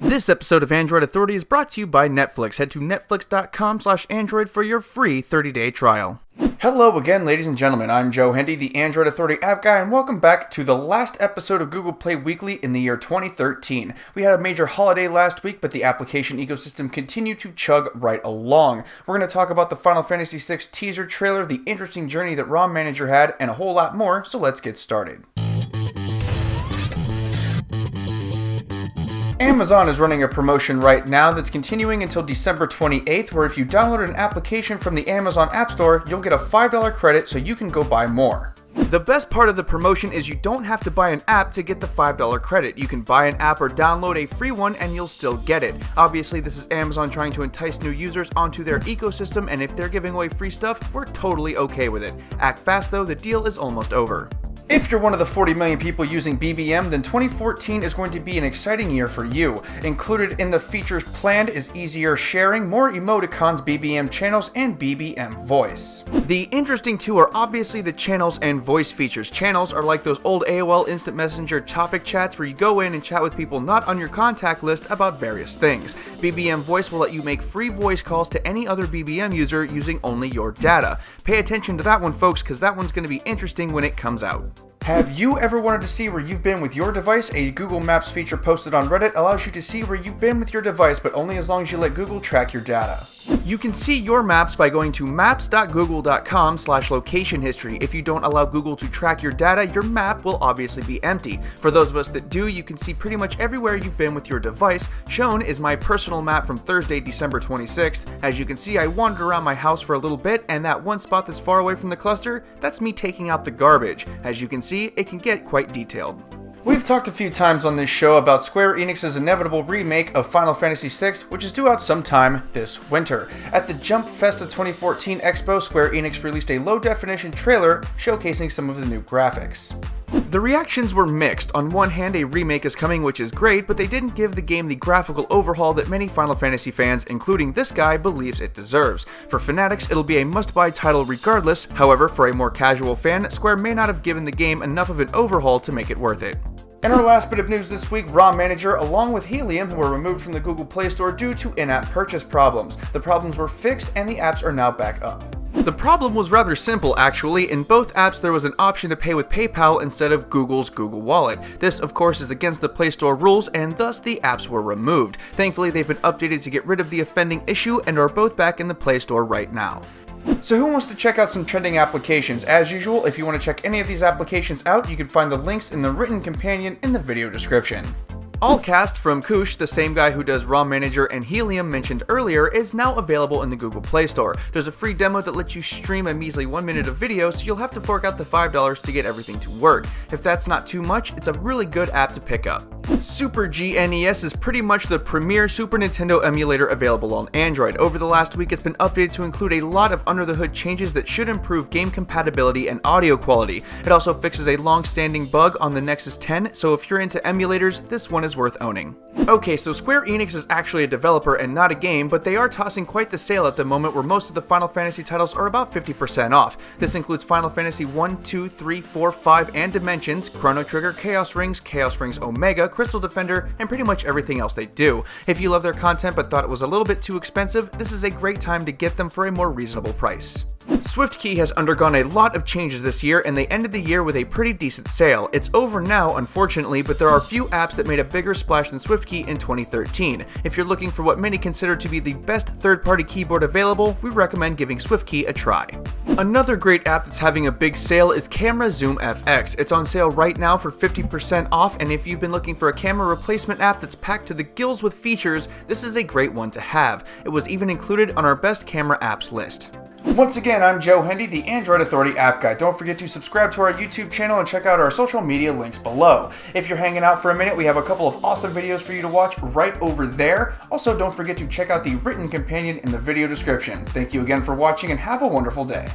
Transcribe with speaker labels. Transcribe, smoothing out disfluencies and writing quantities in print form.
Speaker 1: This episode of Android Authority is brought to you by Netflix. Head to netflix.com/android for your free 30-day trial. Hello again, ladies and gentlemen. I'm Joe Hendy, the Android Authority app guy, and welcome back to the last episode of Google Play Weekly in the year 2013. We had a major holiday last week, but the application ecosystem continued to chug right along. We're going to talk about the Final Fantasy VI teaser trailer, the interesting journey that ROM Manager had, and a whole lot more, so let's get started. Amazon is running a promotion right now that's continuing until December 28th, where if you download an application from the Amazon App Store, you'll get a $5 credit so you can go buy more. The best part of the promotion is you don't have to buy an app to get the $5 credit. You can buy an app or download a free one and you'll still get it. Obviously, this is Amazon trying to entice new users onto their ecosystem, and if they're giving away free stuff, we're totally okay with it. Act fast though, the deal is almost over. If you're one of the 40 million people using BBM, then 2014 is going to be an exciting year for you. Included in the features planned is easier sharing, more emoticons, BBM channels, and BBM Voice. The interesting two are obviously the channels and voice features. Channels are like those old AOL Instant Messenger topic chats where you go in and chat with people not on your contact list about various things. BBM Voice will let you make free voice calls to any other BBM user using only your data. Pay attention to that one, folks, because that one's going to be interesting when it comes out. Have you ever wanted to see where you've been with your device? A Google Maps feature posted on Reddit allows you to see where you've been with your device, but only as long as you let Google track your data. You can see your maps by going to maps.google.com/location history. If you don't allow Google to track your data, your map will obviously be empty. For those of us that do, you can see pretty much everywhere you've been with your device. Shown is my personal map from Thursday, December 26th. As you can see, I wandered around my house for a little bit, and that one spot that's far away from the cluster, that's me taking out the garbage. As you can see, it can get quite detailed. We've talked a few times on this show about Square Enix's inevitable remake of Final Fantasy VI, which is due out sometime this winter. At the Jump Festa 2014 Expo, Square Enix released a low-definition trailer showcasing some of the new graphics. The reactions were mixed. On one hand, a remake is coming, which is great, but they didn't give the game the graphical overhaul that many Final Fantasy fans, including this guy, believes it deserves. For fanatics, it'll be a must-buy title regardless. However, for a more casual fan, Square may not have given the game enough of an overhaul to make it worth it. In our last bit of news this week, ROM Manager along with Helium were removed from the Google Play Store due to in-app purchase problems. The problems were fixed and the apps are now back up. The problem was rather simple actually. In both apps there was an option to pay with PayPal instead of Google's Google Wallet. This of course is against the Play Store rules and thus the apps were removed. Thankfully they've been updated to get rid of the offending issue and are both back in the Play Store right now. So who wants to check out some trending applications? As usual, if you want to check any of these applications out, you can find the links in the written companion in the video description. AllCast from Kush, the same guy who does ROM Manager and Helium mentioned earlier, is now available in the Google Play Store. There's a free demo that lets you stream a measly 1 minute of video, so you'll have to fork out the $5 to get everything to work. If that's not too much, it's a really good app to pick up. Super GNES is pretty much the premier Super Nintendo emulator available on Android. Over the last week, it's been updated to include a lot of under-the-hood changes that should improve game compatibility and audio quality. It also fixes a long-standing bug on the Nexus 10, so if you're into emulators, this one is worth owning. Okay, so Square Enix is actually a developer and not a game, but they are tossing quite the sale at the moment where most of the Final Fantasy titles are about 50% off. This includes Final Fantasy 1, 2, 3, 4, 5, and Dimensions, Chrono Trigger, Chaos Rings Omega, Crystal Defender, and pretty much everything else they do. If you love their content but thought it was a little bit too expensive, this is a great time to get them for a more reasonable price. SwiftKey has undergone a lot of changes this year, and they ended the year with a pretty decent sale. It's over now, unfortunately, but there are a few apps that made a bigger splash than SwiftKey in 2013. If you're looking for what many consider to be the best third-party keyboard available, we recommend giving SwiftKey a try. Another great app that's having a big sale is Camera Zoom FX. It's on sale right now for 50% off, and if you've been looking for a camera replacement app that's packed to the gills with features, this is a great one to have. It was even included on our best camera apps list. Once again, I'm Joe Hendy, the Android Authority app guy. Don't forget to subscribe to our YouTube channel and check out our social media links below. If you're hanging out for a minute, we have a couple of awesome videos for you to watch right over there. Also, don't forget to check out the written companion in the video description. Thank you again for watching and have a wonderful day.